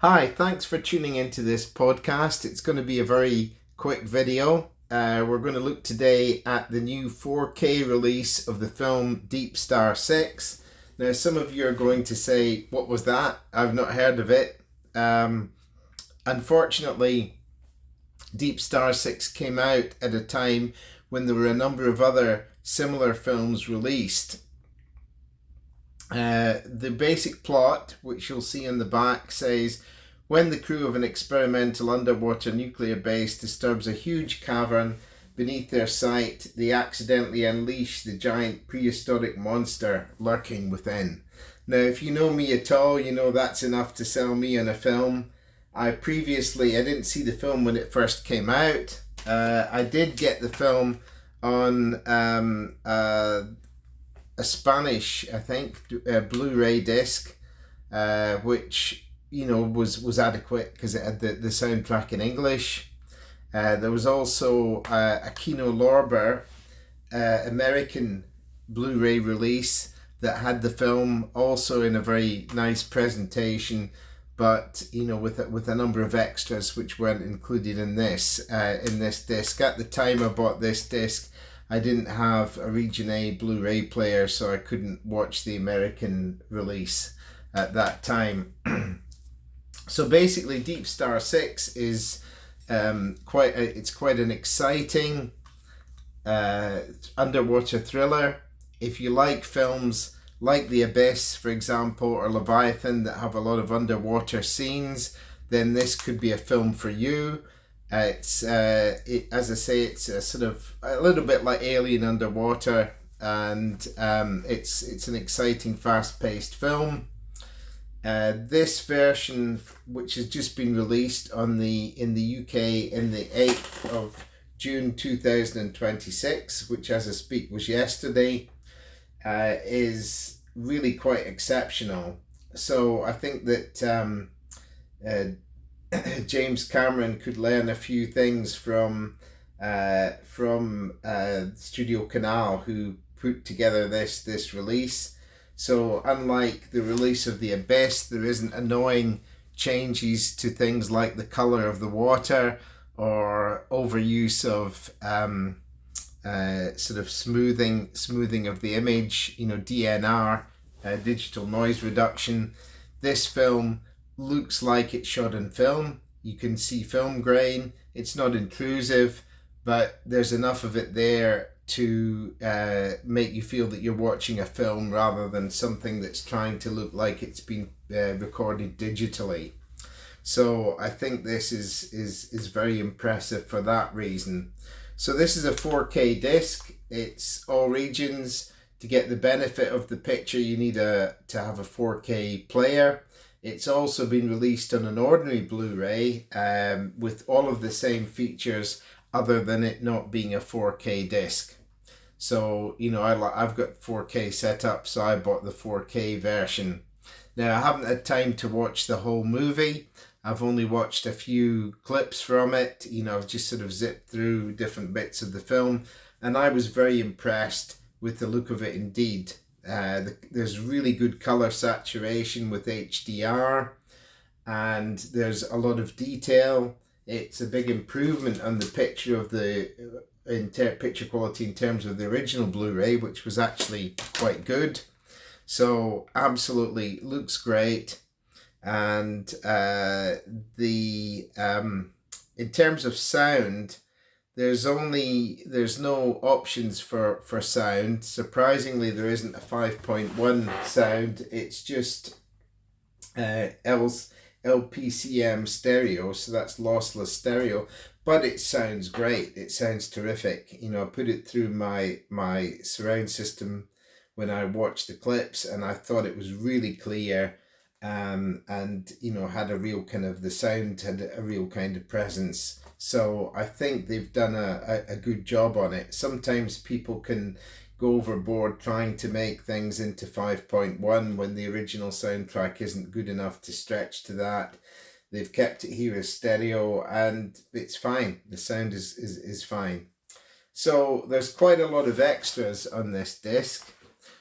Hi, thanks for tuning into this podcast. It's going to be a very quick video. We're going to look today at the new 4K release of the film Deep Star 6. Now, some of you are going to say, what was that? I've not heard of it. Unfortunately, Deep Star 6 came out at a time when there were a number of other similar films released. The basic plot, which you'll see in the back, says when the crew of an experimental underwater nuclear base disturbs a huge cavern beneath their site, they accidentally unleash the giant prehistoric monster lurking within. Now, if you know me at all, you know that's enough to sell me on a film. I didn't see the film when it first came out. I did get the film on a Spanish, I think, Blu-ray disc, which was adequate because it had the soundtrack in English. There was also a Kino Lorber American Blu-ray release that had the film also in a very nice presentation, but with a number of extras which weren't included in this disc. At the time I bought this disc, I didn't have a Region A Blu-ray player, so I couldn't watch the American release at that time. So basically, Deep Star 6 is quite an exciting underwater thriller. If you like films like The Abyss, for example, or Leviathan that have a lot of underwater scenes, then this could be a film for you. As I say, it's a sort of a little bit like Alien underwater, and it's an exciting, fast-paced film. This version, which has just been released in the UK in the 8th of June 2026, which as I speak was yesterday, is really quite exceptional. So I think that James Cameron could learn a few things from Studio Canal, who put together this release. So unlike the release of The Abyss, there isn't annoying changes to things like the color of the water or overuse of sort of smoothing of the image, DNR, digital noise reduction. This film looks like it's shot in film. You can see film grain. It's not intrusive, but there's enough of it there to make you feel that you're watching a film rather than something that's trying to look like it's been recorded digitally. So I think this is very impressive for that reason. So this is a 4K disc. It's all regions. To get the benefit of the picture, you need to have a 4K player. It's also been released on an ordinary Blu-ray with all of the same features other than it not being a 4K disc. So, I've got 4K set up, so I bought the 4K version. Now, I haven't had time to watch the whole movie. I've only watched a few clips from it. I've just sort of zipped through different bits of the film, and I was very impressed with the look of it indeed. There's really good color saturation with HDR, and there's a lot of detail. It's a big improvement on the picture of picture quality in terms of the original Blu-ray, which was actually quite good. So absolutely looks great. And in terms of sound, there's no options for sound. Surprisingly, there isn't a 5.1 sound. It's just LPCM stereo, so that's lossless stereo, but it sounds great. It sounds terrific. I put it through my surround system when I watched the clips, and I thought it was really clear, and had a real kind of, the sound had a real kind of presence. So I think they've done a good job on it. Sometimes people can go overboard trying to make things into 5.1 when the original soundtrack isn't good enough to stretch to that. They've kept it here as stereo, and it's fine. The sound is fine. So there's quite a lot of extras on this disc.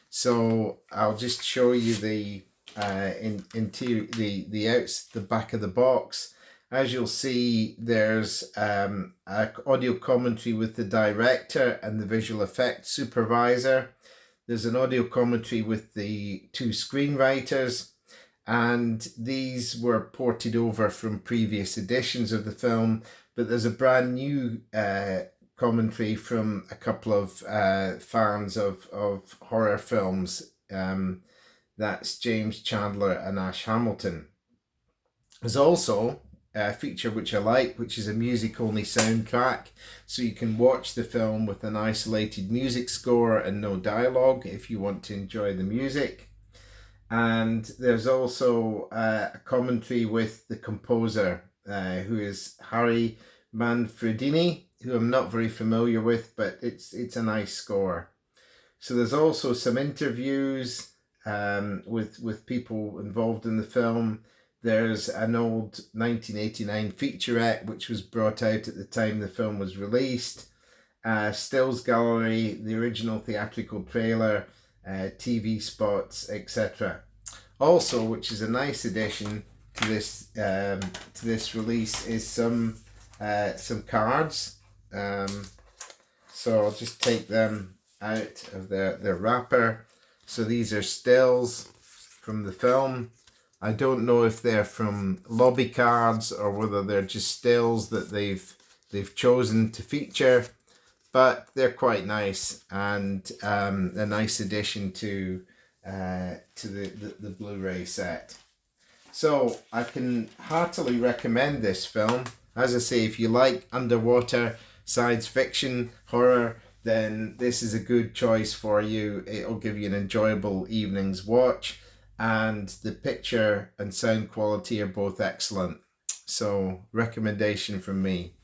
So I'll just show you the interior, the back of the box. As you'll see, there's a audio commentary with the director and the visual effects supervisor. There's an audio commentary with the two screenwriters, and these were ported over from previous editions of the film, but there's a brand new commentary from a couple of fans of horror films. That's James Chandler and Ash Hamilton. There's also a feature which I like, which is a music-only soundtrack, so you can watch the film with an isolated music score and no dialogue if you want to enjoy the music. And there's also a commentary with the composer, who is Harry Manfredini, who I'm not very familiar with, but it's a nice score. So there's also some interviews with people involved in the film. There's an old 1989 featurette which was brought out at the time the film was released, stills gallery, the original theatrical trailer, TV spots, etc. Also, which is a nice addition to this release, is some cards. So I'll just take them out of their wrapper. So these are stills from the film. I don't know if they're from lobby cards or whether they're just stills that they've chosen to feature, but they're quite nice and a nice addition to the Blu-ray set. So I can heartily recommend this film. As I say, if you like underwater science fiction horror, then this is a good choice for you. It'll give you an enjoyable evening's watch, and the picture and sound quality are both excellent. So, recommendation from me.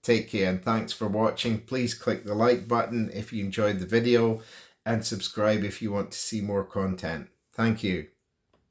Take care and thanks for watching. Please click the like button if you enjoyed the video and subscribe if you want to see more content. Thank you.